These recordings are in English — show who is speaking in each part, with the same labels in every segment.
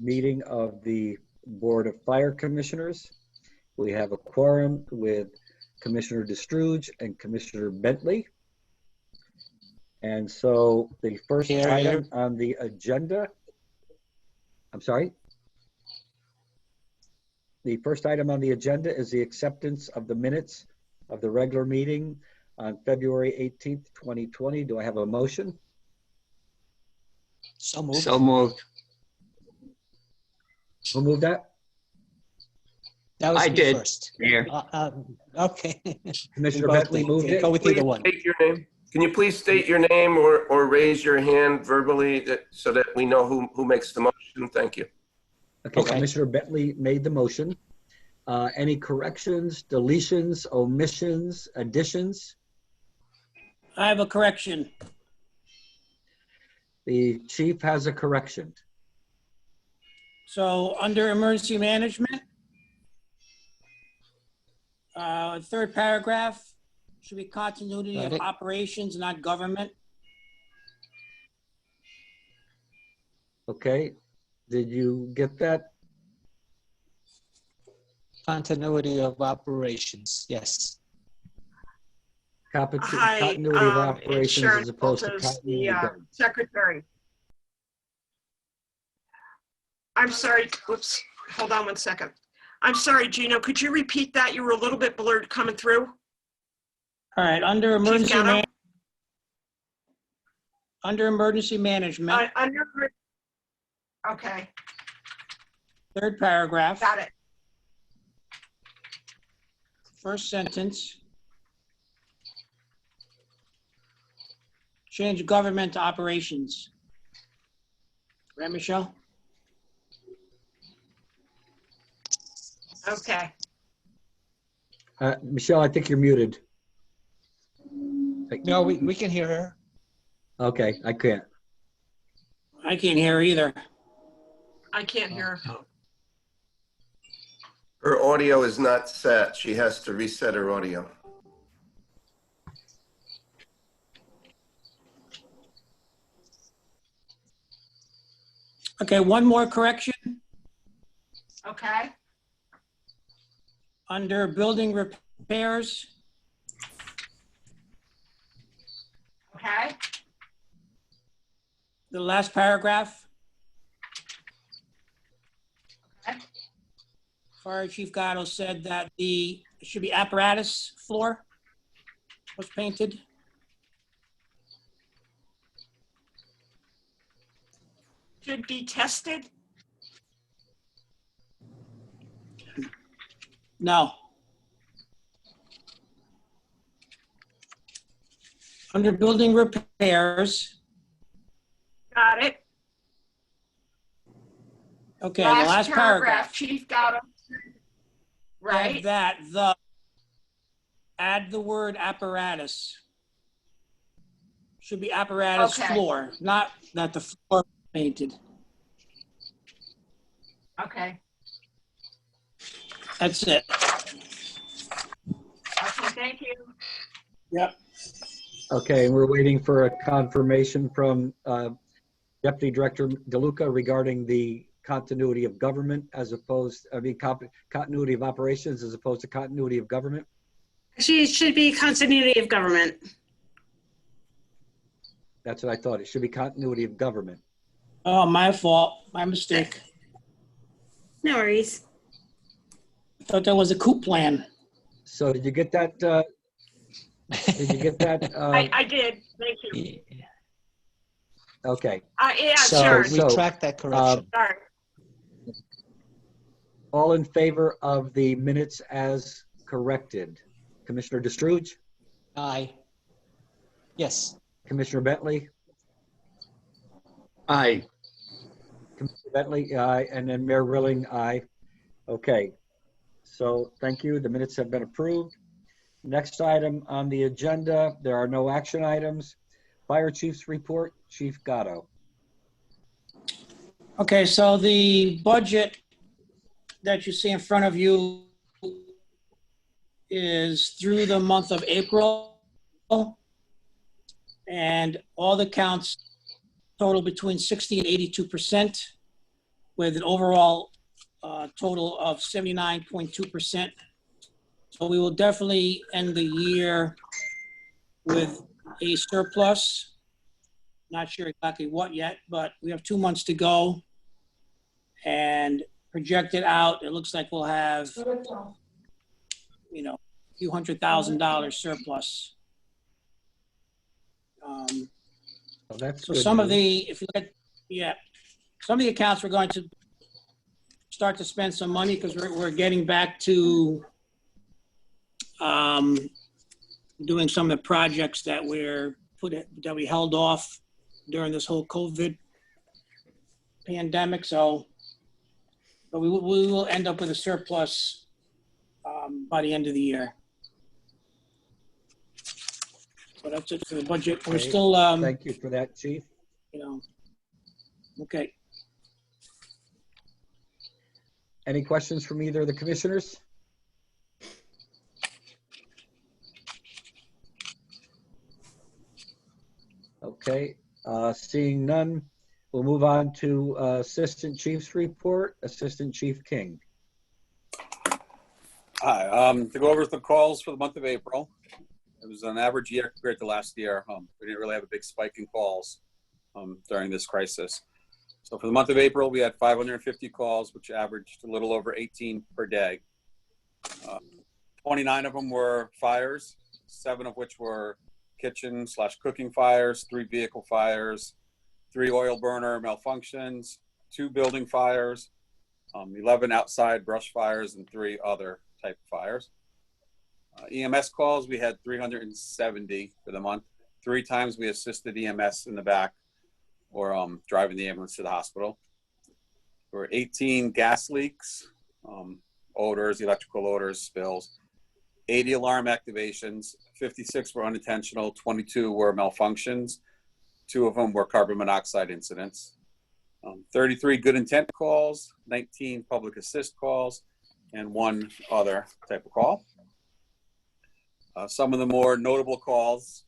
Speaker 1: meeting of the Board of Fire Commissioners. We have a quorum with Commissioner DeStruge and Commissioner Bentley. And so the first item on the agenda, I'm sorry. The first item on the agenda is the acceptance of the minutes of the regular meeting on February 18th, 2020. Do I have a motion?
Speaker 2: So moved.
Speaker 3: So moved.
Speaker 1: Who moved that?
Speaker 2: That was
Speaker 3: I
Speaker 2: me
Speaker 3: did.
Speaker 2: first.
Speaker 3: Mayor.
Speaker 1: Commissioner
Speaker 2: Okay. We both
Speaker 1: Bentley moved it.
Speaker 2: Go with either one.
Speaker 4: State your name. Can you please state your name or raise your hand verbally so that we know who makes the motion? Thank you.
Speaker 1: Okay,
Speaker 2: Okay.
Speaker 1: Commissioner Bentley made the motion. Any corrections, deletions, omissions, additions?
Speaker 5: I have a correction.
Speaker 1: The chief has a correction.
Speaker 5: So under emergency management, third paragraph should be continuity
Speaker 2: Got
Speaker 5: of
Speaker 2: it.
Speaker 5: operations, not government.
Speaker 1: Okay, did you get that?
Speaker 2: Continuity of operations. Yes.
Speaker 6: Hi,
Speaker 1: Continuity of operations
Speaker 6: Sharon
Speaker 1: as opposed to
Speaker 6: Walters,
Speaker 1: continuity of
Speaker 6: the
Speaker 1: government.
Speaker 6: secretary. I'm sorry, whoops, hold on one second. I'm sorry, Gino, could you repeat that? You were a little bit blurred coming through.
Speaker 5: All right, under emergency
Speaker 6: Gatto?
Speaker 5: management,
Speaker 6: Okay,
Speaker 5: third paragraph,
Speaker 6: got it.
Speaker 5: first sentence. Change government to operations. Right, Michelle?
Speaker 6: Okay.
Speaker 1: Michelle, I think you're muted.
Speaker 2: No, we can hear her.
Speaker 1: Okay, I can't.
Speaker 5: I can't hear either.
Speaker 6: I can't hear.
Speaker 4: Her audio is not set. She has to reset her audio.
Speaker 5: Okay, one more correction.
Speaker 6: Okay,
Speaker 5: Under building repairs,
Speaker 6: okay,
Speaker 5: the last paragraph.
Speaker 6: Okay.
Speaker 5: Fire Chief Gatto said that it should be apparatus floor was painted.
Speaker 6: should be tested.
Speaker 5: No. Under building repairs,
Speaker 6: Got it.
Speaker 5: okay, the last paragraph.
Speaker 6: Chief Gatto. Right,
Speaker 5: Add the word apparatus. Should be apparatus
Speaker 6: Okay.
Speaker 5: floor, not that the floor painted.
Speaker 6: okay,
Speaker 5: That's it.
Speaker 6: okay, thank you.
Speaker 5: Yep.
Speaker 1: Okay, and we're waiting for a confirmation from Deputy Director Deluca regarding the continuity of government as opposed, continuity of operations as opposed to continuity of government.
Speaker 7: She should be continuity of government.
Speaker 1: That's what I thought. It should be continuity of government.
Speaker 5: Oh, my fault, my mistake.
Speaker 7: No worries.
Speaker 5: I thought that was a coup plan.
Speaker 1: So did you get that? Did you get that?
Speaker 6: I did, thank you.
Speaker 1: Okay.
Speaker 6: Yeah,
Speaker 2: So
Speaker 6: sure,
Speaker 2: retract that correction.
Speaker 6: sorry.
Speaker 1: All in favor of the minutes as corrected? Commissioner DeStruge?
Speaker 2: Aye. Yes.
Speaker 1: Commissioner Bentley?
Speaker 3: Aye.
Speaker 1: Commissioner Bentley, aye. And then Mayor Rilling, aye. Okay. So thank you. The minutes have been approved. Next item on the agenda, there are no action items. Fire Chief's report, Chief Gatto.
Speaker 5: Okay, so the budget that you see in front of you is through the month of April. And all the counts total between 60 and 82%. with an overall total of 79.2%. So we will definitely end the year with a surplus. Not sure exactly what yet, but we have 2 months to go. And projected out, it looks like we'll have, you know, a few $100,000 surplus.
Speaker 1: Well, that's
Speaker 5: So
Speaker 1: good
Speaker 5: some of
Speaker 1: news.
Speaker 5: the, if you look at, yeah, some of the accounts we're going to start to spend some money because we're getting back to doing some of the projects that that we held off during this whole COVID pandemic. So, but we will end up with a surplus by the end of the year. So that's it for the budget. We're
Speaker 1: Okay.
Speaker 5: still,
Speaker 1: Thank you for that, Chief.
Speaker 5: you know, okay.
Speaker 1: Any questions from either of the commissioners? Okay, seeing none, we'll move on to Assistant Chief's report. Assistant Chief King.
Speaker 3: Hi, to go over the calls for the month of April, it was an average year compared to last year. We didn't really have a big spike in calls during this crisis. So for the month of April, we had 550 calls, which averaged a little over 18 per day. 29 of them were fires, 7 of which were kitchen/cooking fires, 3 vehicle fires, 3 oil burner malfunctions, 2 building fires, 11 outside brush fires, and 3 other type of fires. EMS calls, we had 370 for the month. 3 times we assisted EMS in the back or driving the ambulance to the hospital. There were 18 gas leaks, odors, electrical odors, spills, 80 alarm activations, 56 were unintentional, 22 were malfunctions, 2 of them were carbon monoxide incidents, 33 good intent calls, 19 public assist calls, and 1 other type of call. Some of the more notable calls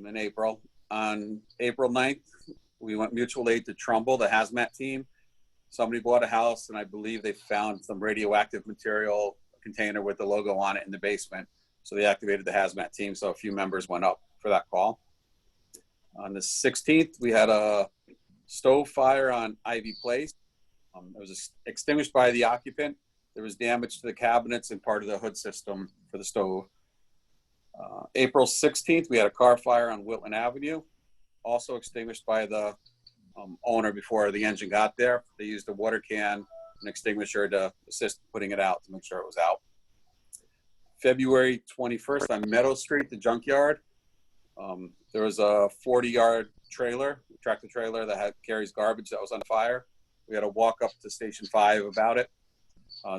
Speaker 3: in April. On April 9th, we went mutual aid to Trumbull, the hazmat team. Somebody bought a house, and I believe they found some radioactive material, a container with the logo on it in the basement. So they activated the hazmat team, so a few members went up for that call. On the 16th, we had a stove fire on Ivy Place. It was extinguished by the occupant. There was damage to the cabinets and part of the hood system for the stove. April 16th, we had a car fire on Wilton Avenue, also extinguished by the owner before the engine got there. They used a water can and extinguisher to assist putting it out to make sure it was out. February 21st on Meadow Street, the junkyard, there was a 40-yard trailer, tractor trailer that carries garbage that was on fire. We had to walk up to Station 5 about it.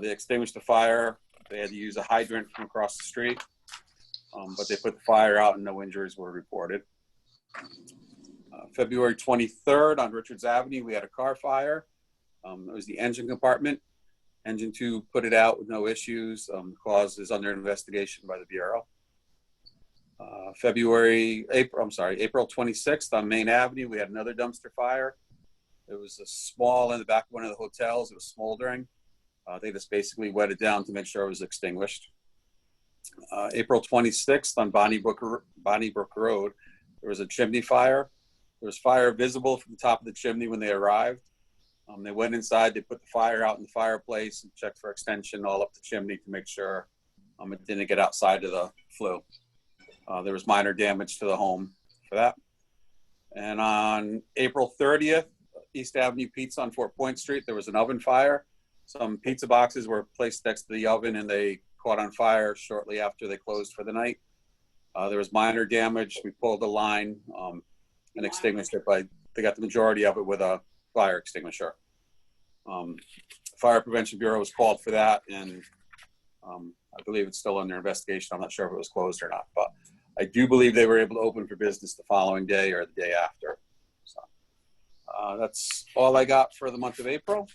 Speaker 3: They extinguished the fire. They had to use a hydrant from across the street, but they put the fire out and no injuries were reported. February 23rd on Richards Avenue, we had a car fire. It was the engine compartment. Engine 2 put it out with no issues. Cause is under investigation by the Bureau. April 26th on Main Avenue, we had another dumpster fire. It was a small in the back of one of the hotels. It was smoldering. They just basically wet it down to make sure it was extinguished. April 26th on Bonnybrook Road, there was a chimney fire. There was fire visible from the top of the chimney when they arrived. They went inside, they put the fire out in the fireplace and checked for extension all up the chimney to make sure it didn't get outside of the flue. There was minor damage to the home for that. And on April 30th, East Avenue Pizza on Fort Point Street, there was an oven fire. Some pizza boxes were placed next to the oven and they caught on fire shortly after they closed for the night. There was minor damage. We pulled the line and extinguished it, but they got the majority of it with a fire extinguisher. Fire Prevention Bureau was called for that, and I believe it's still under investigation. I'm not sure if it was closed or not, but I do believe they were able to open for business the following day or the day after. So that's all I got for the month of April.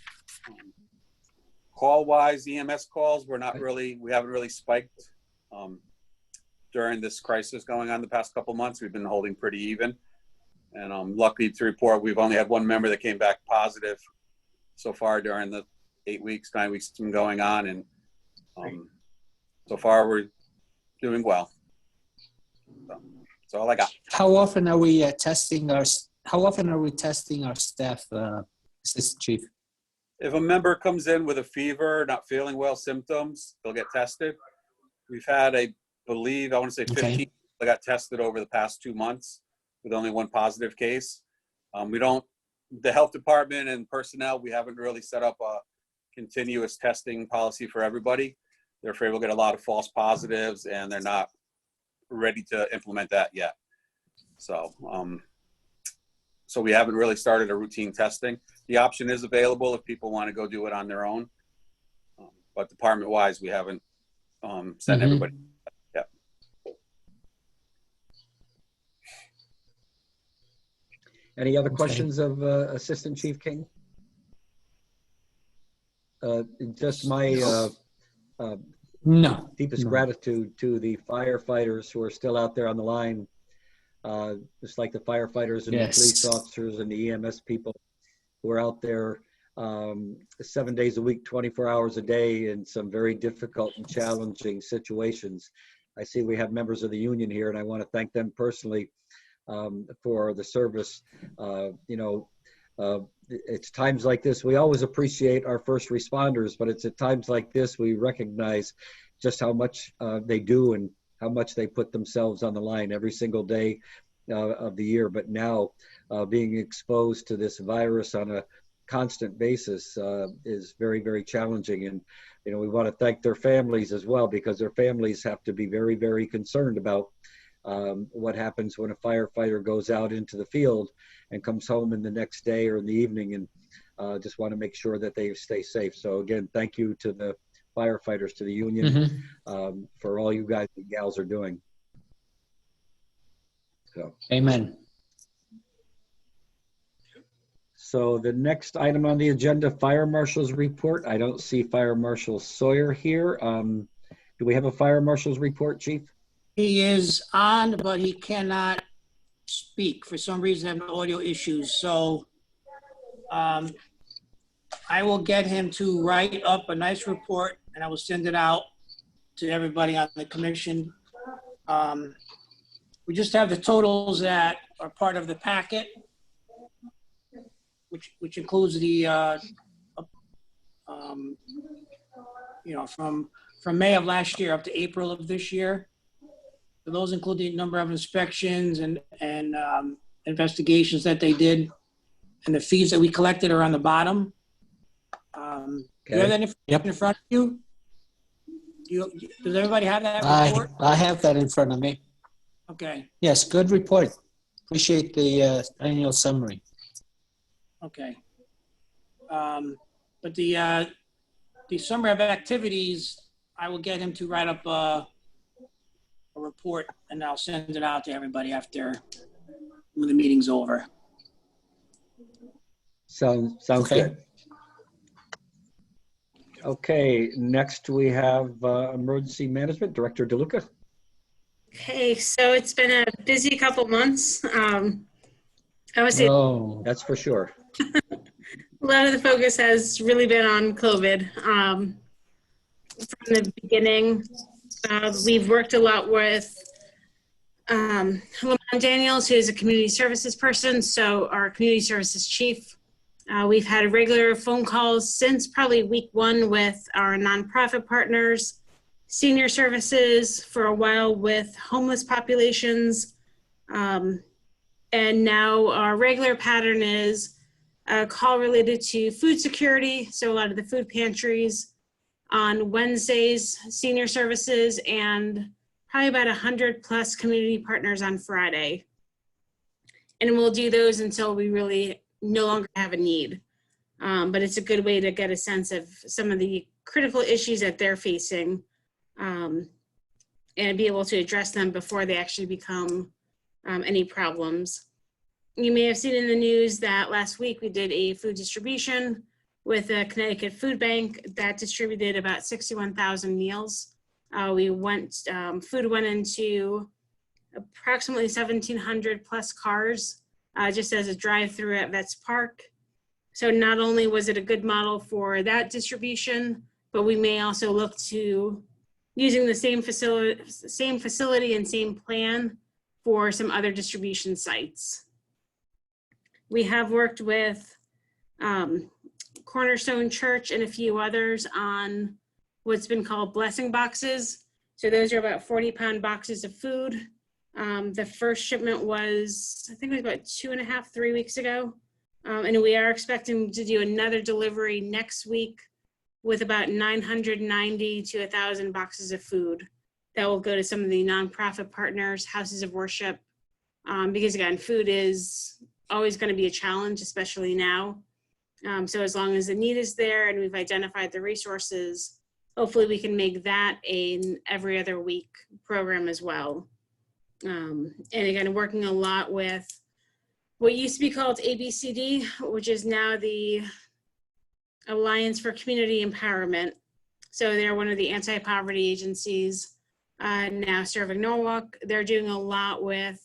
Speaker 3: Call-wise, EMS calls, we haven't really spiked during this crisis going on the past couple months. We've been holding pretty even. And I'm lucky to report we've only had 1 member that came back positive so far during the 8 weeks, 9 weeks it's been going on, and so far we're doing well. So that's all I got.
Speaker 2: How often are we testing our staff, Assistant Chief?
Speaker 3: If a member comes in with a fever, not feeling well, symptoms, they'll get tested. We've had, I want to say 15 that got tested over the past 2 months with only one positive case. The health department and personnel, we haven't really set up a continuous testing policy for everybody. They're afraid we'll get a lot of false positives, and they're not ready to implement that yet. So we haven't really started a routine testing. The option is available if people want to go do it on their own. But department-wise, we haven't sent everybody yet.
Speaker 1: Any other questions of Assistant Chief King? Just my
Speaker 2: No.
Speaker 1: deepest gratitude to the firefighters who are still out there on the line, just like the firefighters and the police officers and the EMS people who are out there 7 days a week, 24 hours a day in some very difficult and challenging situations. I see we have members of the union here, and I want to thank them personally for the service. It's times like this, we always appreciate our first responders, but it's at times like this we recognize just how much they do and how much they put themselves on the line every single day of the year. But now being exposed to this virus on a constant basis is very, very challenging. And, we want to thank their families as well, because their families have to be very, very concerned about what happens when a firefighter goes out into the field and comes home in the next day or in the evening, and just want to make sure that they stay safe. So again, thank you to the firefighters, to the union, for all you guys and gals are doing. So.
Speaker 2: Amen.
Speaker 1: So the next item on the agenda, Fire Marshal's report. I don't see Fire Marshal Sawyer here. Do we have a Fire Marshal's report, Chief?
Speaker 5: He is on, but he cannot speak. For some reason, having audio issues. So I will get him to write up a nice report, and I will send it out to everybody on the commission. We just have the totals that are part of the packet, which includes the, from May of last year up to April of this year. So those include the number of inspections and investigations that they did, and the fees that we collected are on the bottom. Do you have that information in front of you? Does everybody have that report?
Speaker 2: I have that in front of me.
Speaker 5: Okay.
Speaker 2: Yes, good report. Appreciate the annual summary.
Speaker 5: Okay. But the summary of activities, I will get him to write up a report, and I'll send it out to everybody after when the meeting's over.
Speaker 1: Sounds good. Okay, next we have Emergency Management Director Deluca.
Speaker 7: Okay, so it's been a busy couple months. I would say
Speaker 1: That's for sure.
Speaker 7: a lot of the focus has really been on COVID. From the beginning, we've worked a lot with Lamont Daniels, who is a community services person, so our community services chief. We've had regular phone calls since probably week 1 with our nonprofit partners, senior services, for a while with homeless populations. And now our regular pattern is a call related to food security. So a lot of the food pantries on Wednesdays, senior services, and probably about 100+ community partners on Friday. And we'll do those until we really no longer have a need. But it's a good way to get a sense of some of the critical issues that they're facing, and be able to address them before they actually become any problems. You may have seen in the news that last week we did a food distribution with a Connecticut Food Bank that distributed about 61,000 meals. Food went into approximately 1,700+ cars, just as a drive-through at Vets Park. So not only was it a good model for that distribution, but we may also look to using the same facility and same plan for some other distribution sites. We have worked with Cornerstone Church and a few others on what's been called blessing boxes. So those are about 40-pound boxes of food. The first shipment was, I think it was about 2.5, 3 weeks ago. And we are expecting to do another delivery next week with about 990 to 1,000 boxes of food that will go to some of the nonprofit partners, houses of worship, because again, food is always going to be a challenge, especially now. So as long as the need is there and we've identified the resources, hopefully we can make that an every other week program as well. And again, working a lot with what used to be called ABCD, which is now the Alliance for Community Empowerment. So they're one of the anti-poverty agencies now serving Norwalk. They're doing a lot with,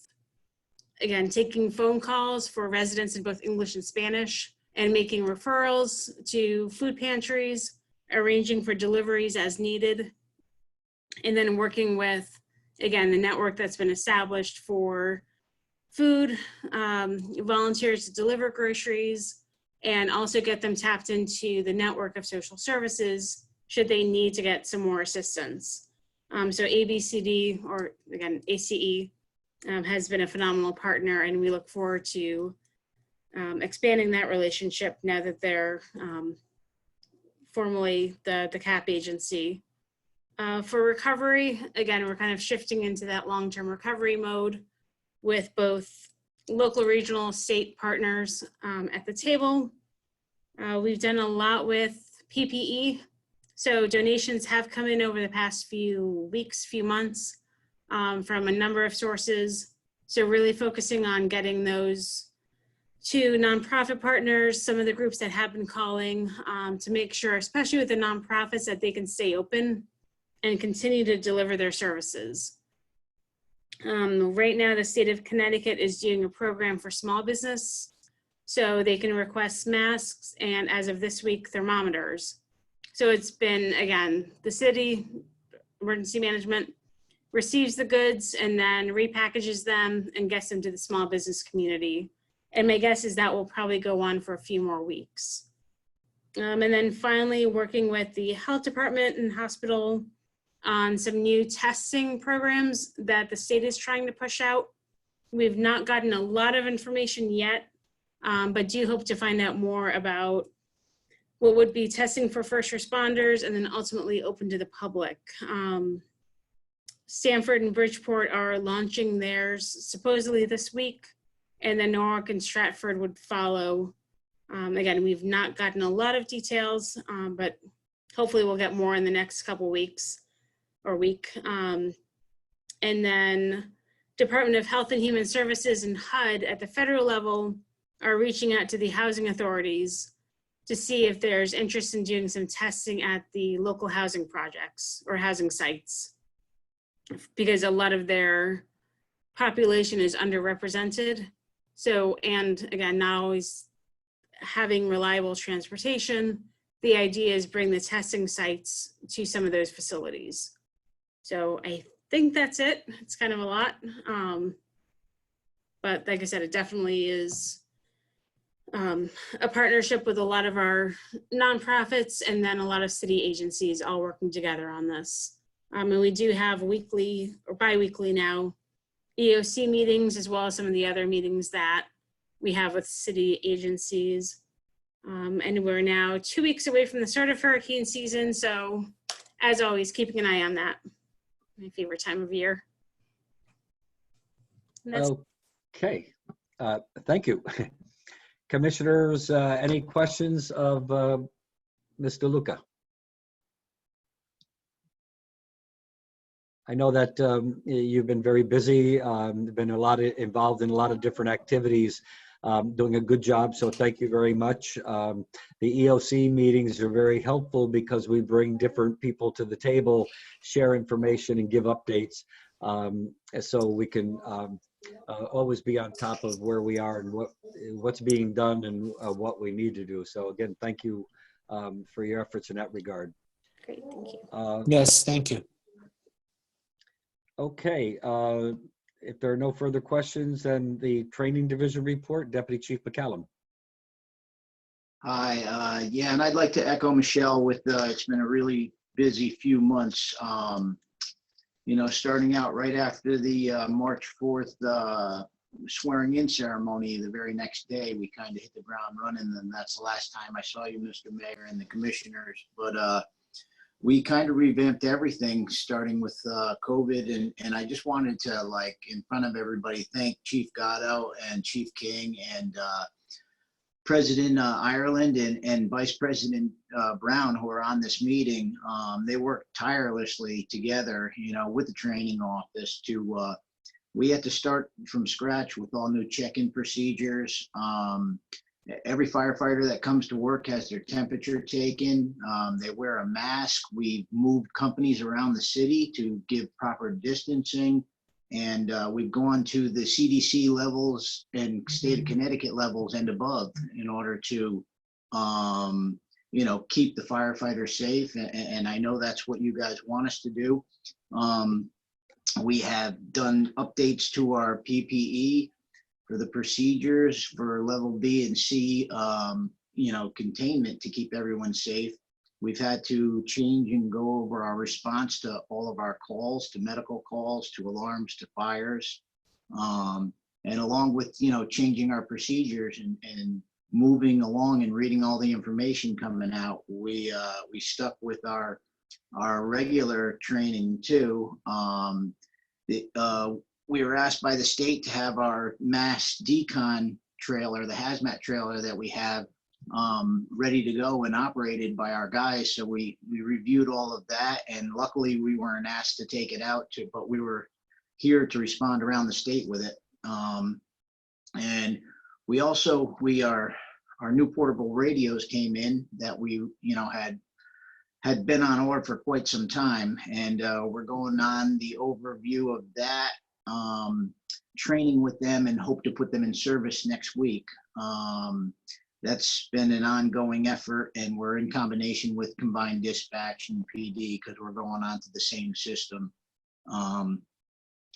Speaker 7: again, taking phone calls for residents in both English and Spanish and making referrals to food pantries, arranging for deliveries as needed, and then working with, again, the network that's been established for food, volunteers to deliver groceries, and also get them tapped into the network of social services should they need to get some more assistance. So ABCD, or again, ACE, has been a phenomenal partner, and we look forward to expanding that relationship now that they're formally the CAP agency. For recovery, again, we're kind of shifting into that long-term recovery mode with both local, regional, state partners at the table. We've done a lot with PPE. So donations have come in over the past few weeks, few months from a number of sources. So really focusing on getting those to nonprofit partners, some of the groups that have been calling to make sure, especially with the nonprofits, that they can stay open and continue to deliver their services. Right now, the state of Connecticut is doing a program for small business. So they can request masks and, as of this week, thermometers. So it's been, again, the city, emergency management, receives the goods and then repackages them and gets them to the small business community. And my guess is that will probably go on for a few more weeks. And then finally, working with the health department and hospital on some new testing programs that the state is trying to push out. We've not gotten a lot of information yet, but do hope to find out more about what would be testing for first responders and then ultimately open to the public. Stanford and Bridgeport are launching theirs supposedly this week, and then Norwalk and Stratford would follow. Again, we've not gotten a lot of details, but hopefully we'll get more in the next couple weeks or week. And then Department of Health and Human Services and HUD at the federal level are reaching out to the housing authorities to see if there's interest in doing some testing at the local housing projects or housing sites, because a lot of their population is underrepresented. So, and again, not always having reliable transportation, the idea is bring the testing sites to some of those facilities. So I think that's it. It's kind of a lot. But like I said, it definitely is a partnership with a lot of our nonprofits and then a lot of city agencies all working together on this. And we do have weekly or bi-weekly now EOC meetings, as well as some of the other meetings that we have with city agencies. And we're now 2 weeks away from the start of hurricane season. So as always, keeping an eye on that. My favorite time of year.
Speaker 1: Okay, thank you. Commissioners, any questions of Ms. Deluca? I know that you've been very busy, been involved in a lot of different activities, doing a good job, so thank you very much. The EOC meetings are very helpful because we bring different people to the table, share information, and give updates. so we can always be on top of where we are and what's being done and what we need to do. So again, thank you for your efforts in that regard.
Speaker 7: Great, thank you.
Speaker 2: Yes, thank you.
Speaker 1: Okay, if there are no further questions, then the training division report, Deputy Chief McCallum.
Speaker 8: Hi, yeah, and I'd like to echo Michelle with, it's been a really busy few months. You know, starting out right after the March 4th swearing in ceremony, the very next day, we kind of hit the ground running, and that's the last time I saw you, Mr. Mayor, and the commissioners. But we kind of revamped everything, starting with COVID, and I just wanted to, like, in front of everybody, thank Chief Gatto and Chief King and President Ireland and Vice President Brown, who are on this meeting. They worked tirelessly together, you know, with the training office to, we had to start from scratch with all new check-in procedures. Every firefighter that comes to work has their temperature taken. They wear a mask. We've moved companies around the city to give proper distancing. And we've gone to the CDC levels and state of Connecticut levels and above in order to, you know, keep the firefighters safe. And I know that's what you guys want us to do. We have done updates to our PPE for the procedures for level B and C, you know, containment to keep everyone safe. We've had to change and go over our response to all of our calls, to medical calls, to alarms, to fires. And along with, you know, changing our procedures and moving along and reading all the information coming out, we stuck with our regular training too. We were asked by the state to have our mass decon trailer, the hazmat trailer that we have, ready to go and operated by our guys. So we reviewed all of that, and luckily we weren't asked to take it out but we were here to respond around the state with it. And we also, our new portable radios came in that we, you know, had been on order for quite some time, and we're going on the overview of that, training with them, and hope to put them in service next week. That's been an ongoing effort, and we're in combination with combined dispatch and PD because we're going on to the same system.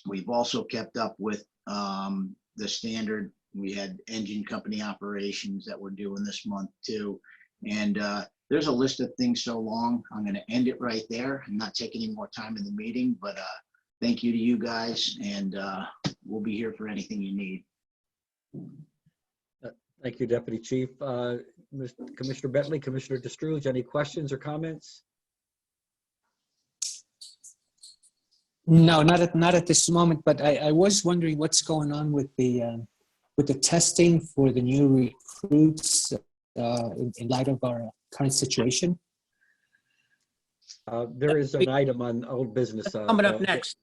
Speaker 8: We've also kept up with the standard. We had engine company operations that we're doing this month too. And there's a list of things so long, I'm going to end it right there and not take any more time in the meeting, but thank you to you guys, and we'll be here for anything you need.
Speaker 1: Thank you, Deputy Chief. Commissioner Bentley, Commissioner Destruge, any questions or comments?
Speaker 2: No, not at this moment, but I was wondering what's going on with the testing for the new recruits in light of our current situation.
Speaker 1: There is an item on old business.
Speaker 5: Coming up next.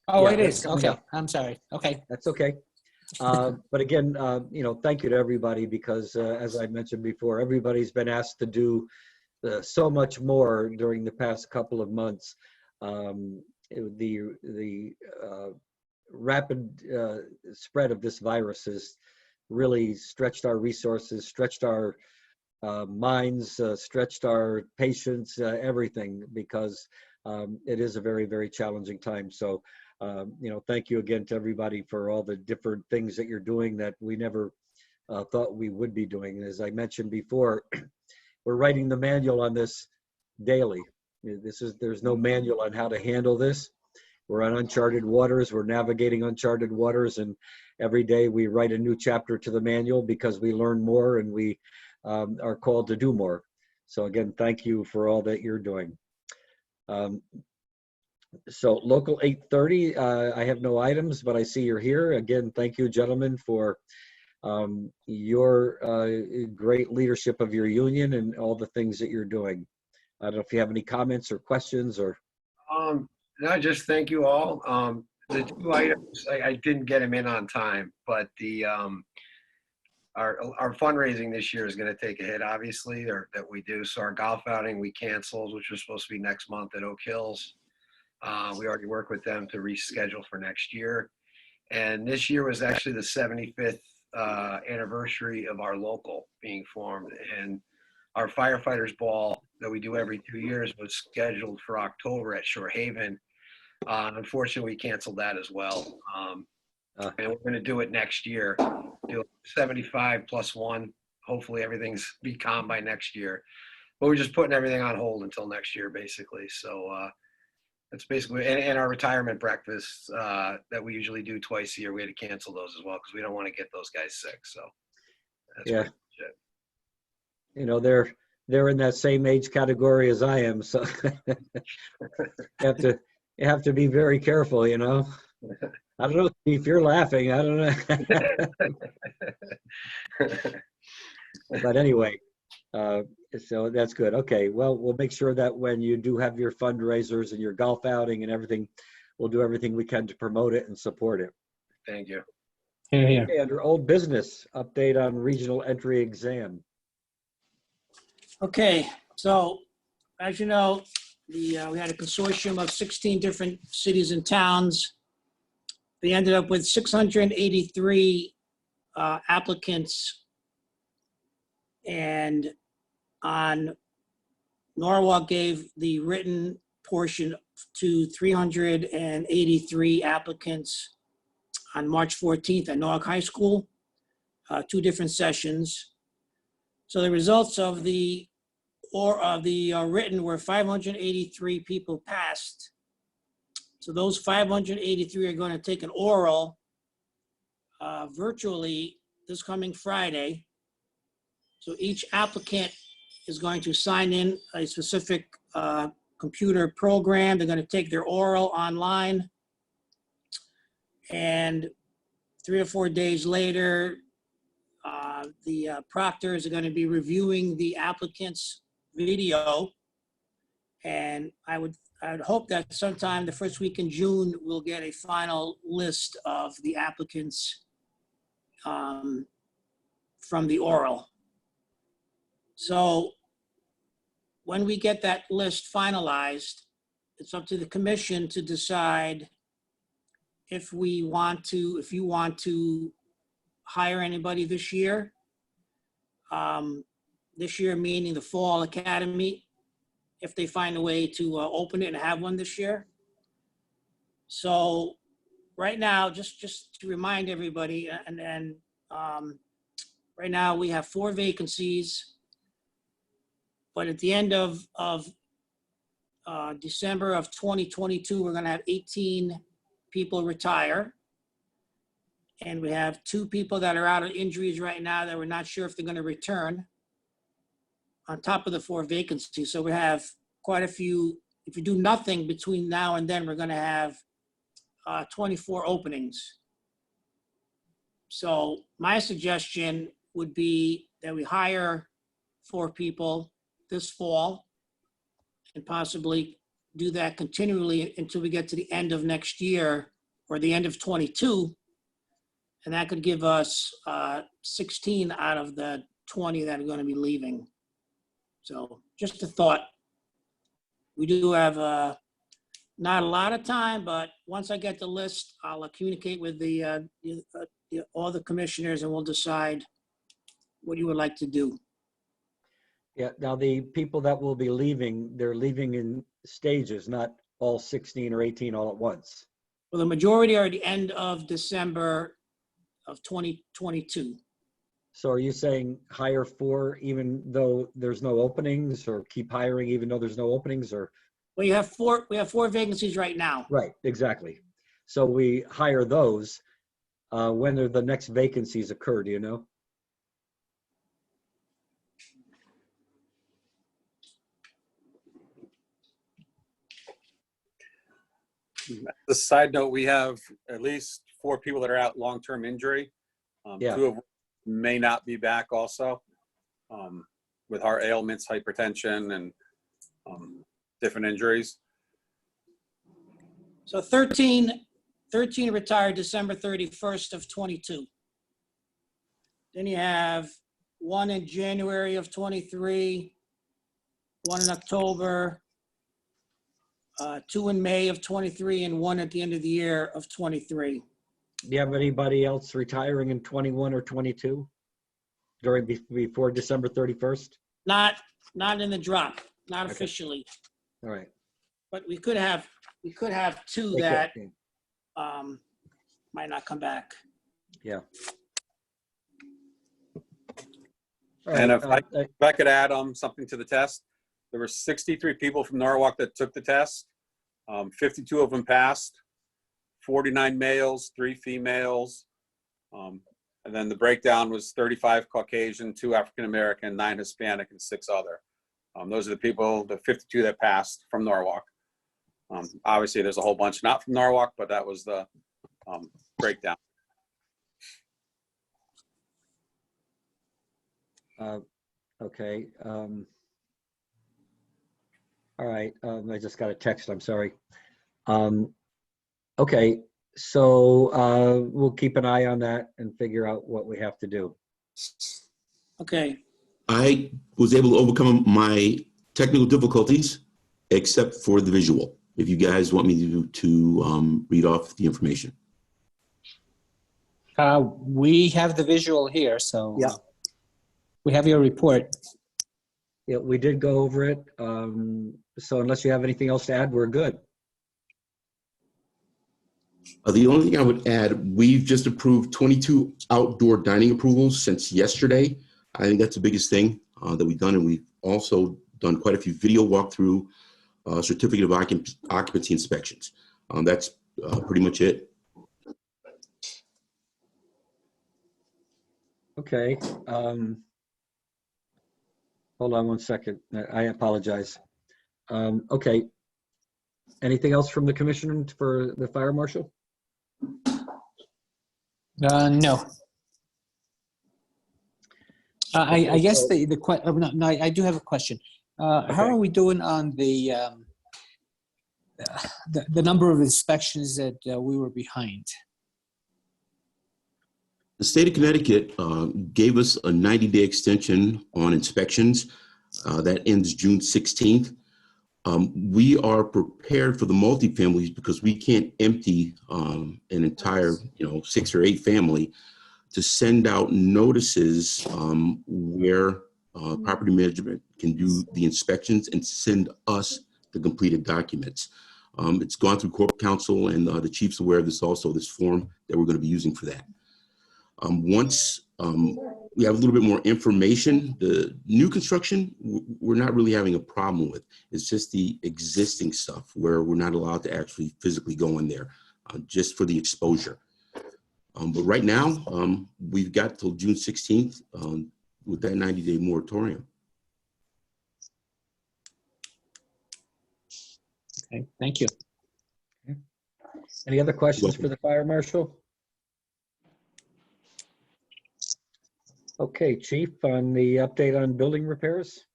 Speaker 2: Oh,
Speaker 1: Yeah,
Speaker 2: it
Speaker 1: that's
Speaker 2: is.
Speaker 1: coming
Speaker 2: Okay,
Speaker 1: up.
Speaker 2: I'm sorry. Okay.
Speaker 1: That's okay. But again, you know, thank you to everybody because as I mentioned before, everybody's been asked to do so much more during the past couple of months. The rapid spread of this virus has really stretched our resources, stretched our minds, stretched our patience, everything, because it is a very, very challenging time. So, you know, thank you again to everybody for all the different things that you're doing that we never thought we would be doing. As I mentioned before, we're writing the manual on this daily. There's no manual on how to handle this. We're on uncharted waters. We're navigating uncharted waters, and every day we write a new chapter to the manual because we learn more and we are called to do more. So again, thank you for all that you're doing. So Local 830, I have no items, but I see you're here. Again, thank you, gentlemen, for your great leadership of your union and all the things that you're doing. I don't know if you have any comments or questions or.
Speaker 9: No, just thank you all. The two items, I didn't get them in on time, but the our fundraising this year is going to take a hit, obviously, that we do. So our golf outing we canceled, which was supposed to be next month at Oak Hills. We already worked with them to reschedule for next year. And this year was actually the 75th anniversary of our local being formed. And our firefighters ball that we do every 2 years was scheduled for October at Shore Haven. Unfortunately, we canceled that as well. And we're going to do it next year. Do 75 plus one. Hopefully everything's be calm by next year. But we're just putting everything on hold until next year, basically. So that's basically, and our retirement breakfasts that we usually do twice a year, we had to cancel those as well because we don't want to get those guys sick. So that's
Speaker 1: Yeah.
Speaker 9: pretty much it.
Speaker 1: You know, they're in that same age category as I am, so you have to be very careful, you know. I don't know if you're laughing. I don't know. But anyway, so that's good. Okay, well, we'll make sure that when you do have your fundraisers and your golf outing and everything, we'll do everything we can to promote it and support it.
Speaker 9: Thank you.
Speaker 2: Here, here.
Speaker 1: Okay, under old business, update on regional entry exam.
Speaker 5: Okay, so as you know, we had a consortium of 16 different cities and towns. They ended up with 683 applicants. And Norwalk gave the written portion to 383 applicants on March 14th at Norwalk High School, 2 different sessions. So the results of the written were 583 people passed. So those 583 are going to take an oral virtually this coming Friday. So each applicant is going to sign in a specific computer program. They're going to take their oral online. And 3 or 4 days later, the proctors are going to be reviewing the applicant's video. And I would hope that sometime the first week in June, we'll get a final list of the applicants from the oral. So when we get that list finalized, it's up to the commission to decide if you want to hire anybody this year. This year meaning the fall academy, if they find a way to open it and have one this year. So right now, just to remind everybody, right now we have 4 vacancies. But at the end of December of 2022, we're going to have 18 people retire. And we have 2 people that are out of injuries right now that we're not sure if they're going to return on top of the 4 vacancies. So we have quite a few. If you do nothing between now and then, we're going to have 24 openings. So my suggestion would be that we hire 4 people this fall and possibly do that continually until we get to the end of next year or the end of 22. And that could give us 16 out of the 20 that are going to be leaving. So just a thought. We do have not a lot of time, but once I get the list, I'll communicate with all the commissioners and we'll decide what you would like to do.
Speaker 1: Yeah, now the people that will be leaving, they're leaving in stages, not all 16 or 18 all at once.
Speaker 5: Well, the majority are at the end of December of 2022.
Speaker 1: So are you saying hire 4 even though there's no openings, or keep hiring even though there's no openings, or?
Speaker 5: Well, we have 4 vacancies right now.
Speaker 1: Right, exactly. So we hire those. When are the next vacancies occur, do you know?
Speaker 3: The side note, we have at least 4 people that are out long-term injury.
Speaker 1: Yeah.
Speaker 3: 2 of them may not be back also with heart ailments, hypertension, and different injuries.
Speaker 5: So 13 retired December 31st of 22. Then you have 1 in January of 23, 1 in October, 2 in May of 23 and 1 at the end of the year of 23.
Speaker 1: Do you have anybody else retiring in 21 or 22 before December 31st?
Speaker 5: Not in the drop, not
Speaker 1: Okay.
Speaker 5: officially,
Speaker 1: All right.
Speaker 5: but we could have 2 that might not come back.
Speaker 1: Yeah.
Speaker 3: And if I could add something to the test, there were 63 people from Norwalk that took the test. 52 of them passed, 49 males, 3 females. And then the breakdown was 35 Caucasian, 2 African-American, 9 Hispanic, and 6 other. Those are the people, the 52 that passed from Norwalk. Obviously, there's a whole bunch not from Norwalk, but that was the breakdown.
Speaker 1: Okay. All right. I just got a text. I'm sorry. Okay. So we'll keep an eye on that and figure out what we have to do.
Speaker 5: Okay.
Speaker 10: I was able to overcome my technical difficulties, except for the visual. If you guys want me to read off the information.
Speaker 2: We have the visual here, so
Speaker 1: Yeah.
Speaker 2: We have your report.
Speaker 1: Yeah, we did go over it. So unless you have anything else to add, we're good.
Speaker 10: The only thing I would add, we've just approved 22 outdoor dining approvals since yesterday. I think that's the biggest thing that we've done, and we've also done quite a few video walkthrough certificate of occupancy inspections. That's pretty much it.
Speaker 1: Okay. Hold on one second. I apologize. Okay. Anything else from the commissioner for the fire marshal?
Speaker 2: No. I guess I do have a question. How are we doing on the number of inspections that we were behind?
Speaker 10: The state of Connecticut gave us a 90-day extension on inspections. That ends June 16th. We are prepared for the multifamilies because we can't empty an entire, 6 or 8 family to send out notices where property management can do the inspections and send us the completed documents. It's gone through corporate counsel, and the chief's aware of this also, this form that we're going to be using for that. Once we have a little bit more information, the new construction, we're not really having a problem with. It's just the existing stuff where we're not allowed to actually physically go in there just for the exposure. But right now, we've got till June 16th with that 90-day moratorium.
Speaker 2: Okay, thank you.
Speaker 1: Okay. Any other questions for the fire marshal? Okay, Chief, on the update on building repairs?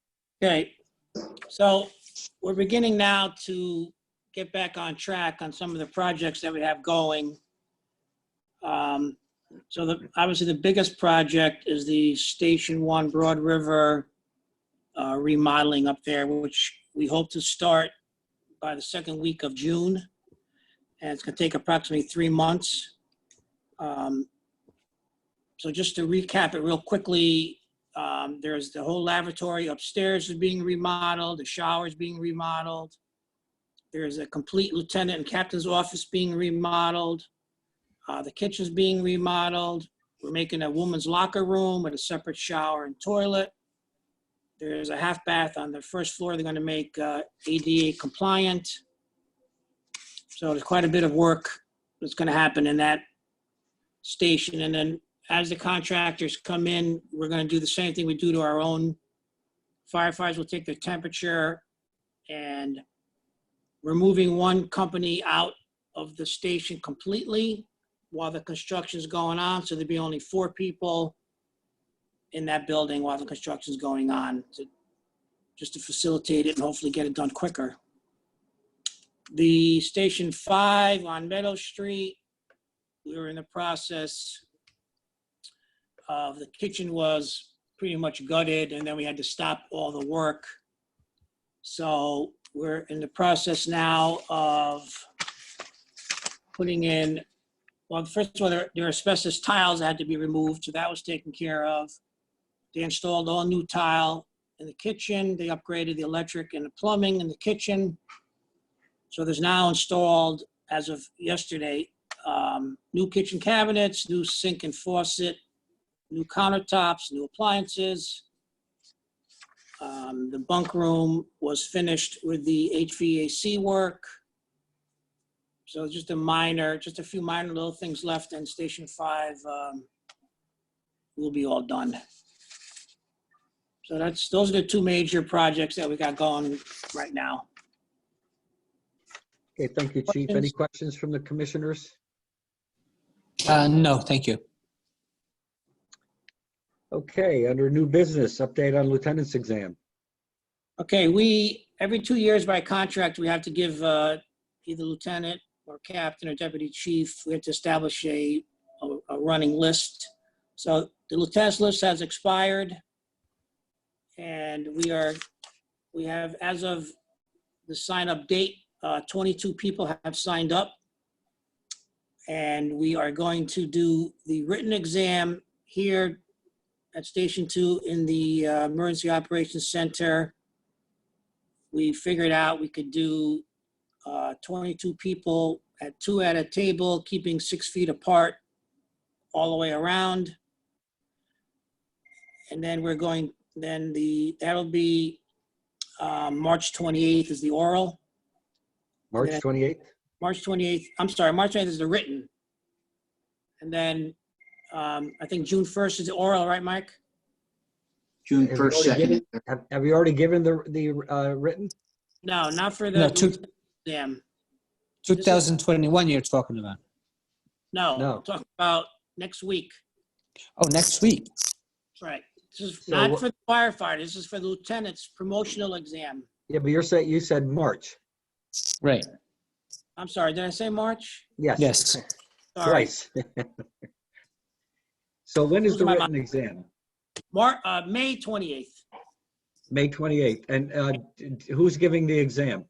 Speaker 5: Okay, so we're beginning now to get back on track on some of the projects that we have going. So obviously the biggest project is the Station 1 Broad River remodeling up there, which we hope to start by the second week of June. And it's gonna take approximately 3 months. So just to recap it real quickly, there's the whole lavatory upstairs is being remodeled, the shower is being remodeled. There's a complete lieutenant and captain's office being remodeled. The kitchen's being remodeled. We're making a woman's locker room with a separate shower and toilet. There's a half bath on the first floor they're gonna make ADA compliant. So there's quite a bit of work that's gonna happen in that station. And then as the contractors come in, we're gonna do the same thing we do to our own. Firefighters will take their temperature, and we're moving one company out of the station completely while the construction is going on. So there'll be only 4 people in that building while the construction is going on, just to facilitate it and hopefully get it done quicker. The Station 5 on Meadow Street, we were in the process of, the kitchen was pretty much gutted, and then we had to stop all the work. So we're in the process now of putting in, well, first of all, there are asbestos tiles that had to be removed, so that was taken care of. They installed all new tile in the kitchen. They upgraded the electric and the plumbing in the kitchen. So there's now installed, as of yesterday, new kitchen cabinets, new sink and faucet, new countertops, new appliances. The bunk room was finished with the HVAC work. So just a few minor little things left, and Station 5 will be all done. So those are the two major projects that we got going right now.
Speaker 1: Okay, thank you, Chief. Any questions from the commissioners?
Speaker 2: No, thank you.
Speaker 1: Okay, under new business, update on lieutenant's exam.
Speaker 5: Okay, every 2 years by contract, we have to give either lieutenant or captain or deputy chief, we have to establish a running list. So the lieutenant's list has expired. And we have, as of the sign up date, 22 people have signed up. And we are going to do the written exam here at Station 2 in the Emergency Operations Center. We figured out we could do 22 people at 2 at a table, keeping 6 feet apart all the way around. And then that'll be March 28th is the oral.
Speaker 1: March 28th?
Speaker 5: March 28th, I'm sorry, March 28th is the written. And then I think June 1st is the oral, right, Mike?
Speaker 8: June 1st, 2nd.
Speaker 1: Have you already given the written?
Speaker 5: No, not for the
Speaker 2: No,
Speaker 5: exam.
Speaker 2: 2021 you're talking about.
Speaker 5: No,
Speaker 1: No.
Speaker 5: I'm talking about next week.
Speaker 2: Oh, next week.
Speaker 5: That's right. This is
Speaker 1: So
Speaker 5: not for the firefighter. This is for the lieutenant's promotional exam.
Speaker 1: Yeah, but you said March.
Speaker 2: Right.
Speaker 5: I'm sorry, did I say March?
Speaker 1: Yes.
Speaker 2: Yes.
Speaker 5: Sorry.
Speaker 1: Twice. So when is
Speaker 5: Those
Speaker 1: the
Speaker 5: are my
Speaker 1: written exam?
Speaker 5: May 28th.
Speaker 1: May 28th. And who's giving the exam?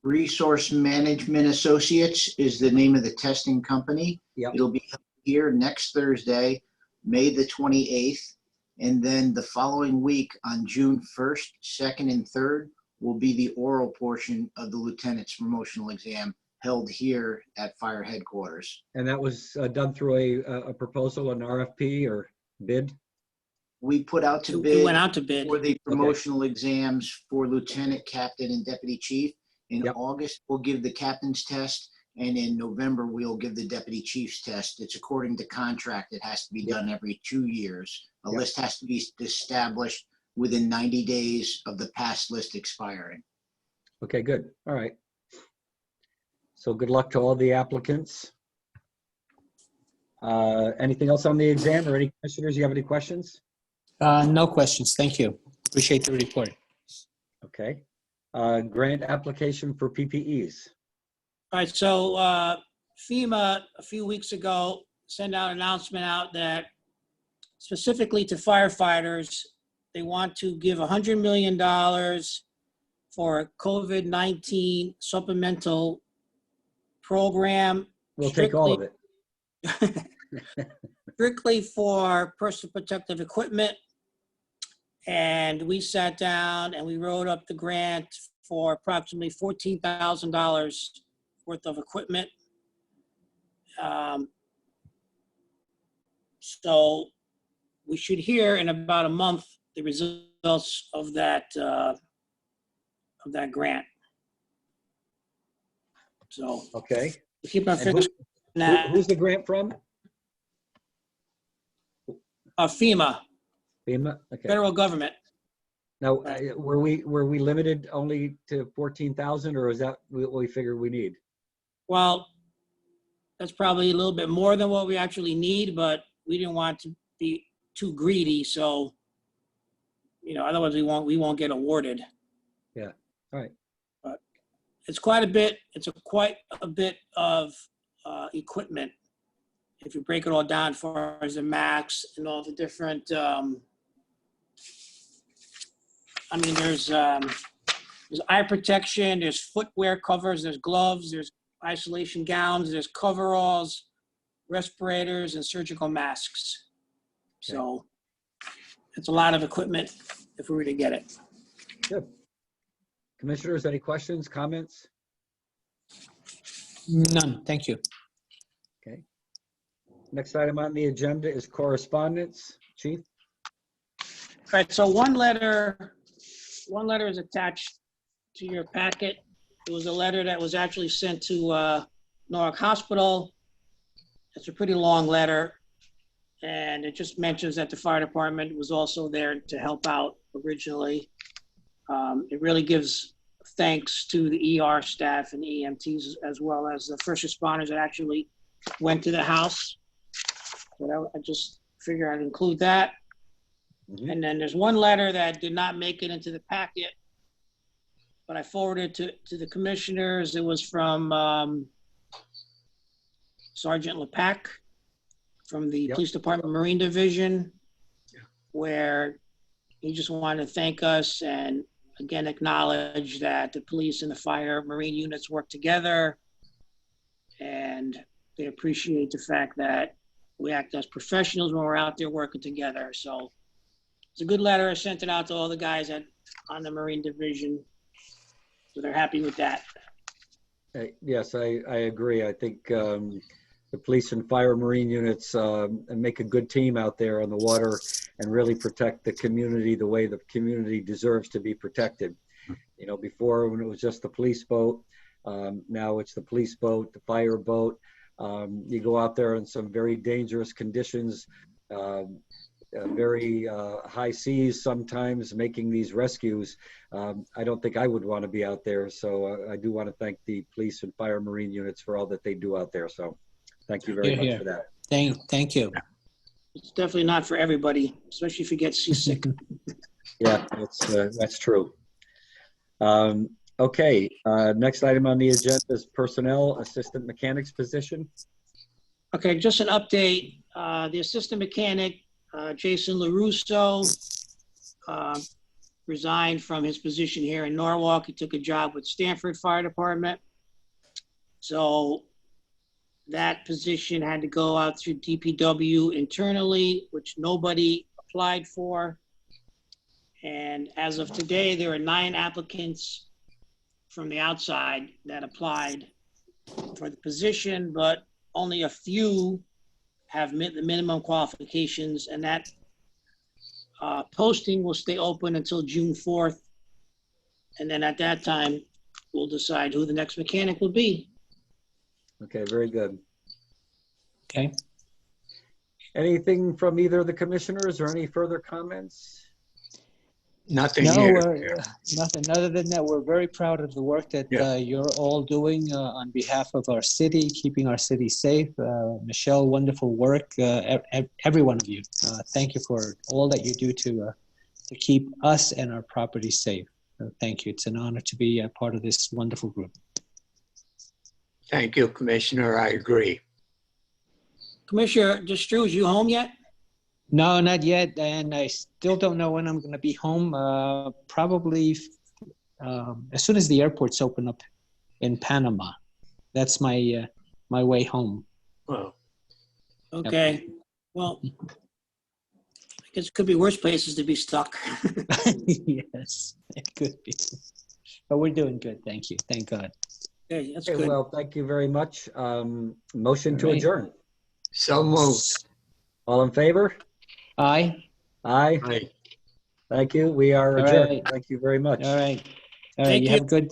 Speaker 8: Resource Management Associates is the name of the testing company.
Speaker 1: Yep.
Speaker 8: It'll be here next Thursday, May the 28th. And then the following week on June 1st, 2nd, and 3rd will be the oral portion of the lieutenant's promotional exam held here at fire headquarters.
Speaker 1: And that was done through a proposal, an RFP or bid?
Speaker 8: We put out to
Speaker 5: We
Speaker 8: bid
Speaker 5: went out to bid.
Speaker 8: for the promotional exams for lieutenant, captain, and deputy chief. In
Speaker 1: Yep.
Speaker 8: August, we'll give the captain's test, and in November, we'll give the deputy chief's test. It's according to contract. It has to be done every 2 years. A
Speaker 1: Yep.
Speaker 8: list has to be established within 90 days of the past list expiring.
Speaker 1: Okay, good. All right. So good luck to all the applicants. Anything else on the exam, or any commissioners, you have any questions?
Speaker 2: No questions. Thank you. Appreciate the report.
Speaker 1: Okay. Grant application for PPEs.
Speaker 5: All right, so FEMA a few weeks ago sent out an announcement out that specifically to firefighters, they want to give $100 million for a COVID-19 supplemental program.
Speaker 1: We'll take all of it.
Speaker 5: Strictly for personal protective equipment. And we sat down and we wrote up the grant for approximately $14,000 worth of equipment. So we should hear in about a month the results of that grant. So
Speaker 1: Okay.
Speaker 5: keep our
Speaker 1: And
Speaker 5: fingers.
Speaker 1: who's the grant from?
Speaker 5: FEMA,
Speaker 1: FEMA? Okay.
Speaker 5: federal government.
Speaker 1: Now, were we limited only to 14,000, or is that what we figured we need?
Speaker 5: Well, that's probably a little bit more than what we actually need, but we didn't want to be too greedy, so otherwise we won't get awarded.
Speaker 1: Yeah. All right.
Speaker 5: But it's quite a bit. It's quite a bit of equipment. If you break it all down as far as the max and all the different I mean, there's eye protection, there's footwear covers, there's gloves, there's isolation gowns, there's coveralls, respirators, and surgical masks. So it's a lot of equipment if we were to get it.
Speaker 1: Good. Commissioners, any questions, comments?
Speaker 2: None, thank you.
Speaker 1: Okay. Next item on the agenda is correspondence. Chief?
Speaker 5: All right, so one letter is attached to your packet. It was a letter that was actually sent to Norwalk Hospital. It's a pretty long letter, and it just mentions that the fire department was also there to help out originally. It really gives thanks to the ER staff and the EMTs, as well as the first responders that actually went to the house. So I just figure I'd include that.
Speaker 1: Mhm.
Speaker 5: And then there's one letter that did not make it into the packet, but I forwarded to the commissioners. It was from Sergeant Lepak from the Police Department Marine Division, where he just wanted to thank us and again acknowledge that the police and the fire Marine units work together, and they appreciate the fact that we act as professionals when we're out there working together. So it's a good letter. I sent it out to all the guys on the Marine Division, so they're happy with that.
Speaker 1: Yes, I agree. I think the police and fire Marine units make a good team out there on the water and really protect the community the way the community deserves to be protected. You know, before when it was just the police boat, now it's the police boat, the fire boat. You go out there in some very dangerous conditions, very high seas sometimes, making these rescues. I don't think I would want to be out there. So I do want to thank the police and fire Marine units for all that they do out there. So thank you very much for that.
Speaker 2: Thank you.
Speaker 5: It's definitely not for everybody, especially if you get seasick.
Speaker 1: Yeah, that's true. Okay, next item on the agenda is personnel assistant mechanics position.
Speaker 5: Okay, just an update. The assistant mechanic, Jason LaRusso, resigned from his position here in Norwalk. He took a job with Stanford Fire Department. So that position had to go out through DPW internally, which nobody applied for. And as of today, there are 9 applicants from the outside that applied for the position, but only a few have met the minimum qualifications, and that posting will stay open until June 4th. And then at that time, we'll decide who the next mechanic will be.
Speaker 1: Okay, very good.
Speaker 2: Okay.
Speaker 1: Anything from either of the commissioners or any further comments?
Speaker 11: Nothing
Speaker 2: No,
Speaker 11: here.
Speaker 2: nothing other than that. We're very proud of the work that you're all doing on behalf of our city, keeping our city safe. Michelle, wonderful work. Every one of you. Thank you for all that you do to keep us and our property safe. Thank you. It's an honor to be a part of this wonderful group.
Speaker 11: Thank you, Commissioner. I agree.
Speaker 5: Commissioner Destrue, you home yet?
Speaker 2: No, not yet, and I still don't know when I'm going to be home. Probably as soon as the airports open up in Panama. That's my my way home.
Speaker 11: Well,
Speaker 5: okay. Well, I guess it could be worse places to be stuck.
Speaker 2: Yes, it could be. But we're doing good. Thank you. Thank God.
Speaker 5: Okay, that's
Speaker 1: Okay,
Speaker 5: good.
Speaker 1: well, thank you very much. Motion to adjourn.
Speaker 11: so moved.
Speaker 1: All in favor?
Speaker 2: Aye.
Speaker 1: Aye.
Speaker 11: Aye.
Speaker 1: Thank you. We are
Speaker 2: All
Speaker 1: adjourned.
Speaker 2: right.
Speaker 1: Thank you very much.
Speaker 2: All right. All right.
Speaker 5: Thank
Speaker 2: You
Speaker 5: you.
Speaker 2: have a good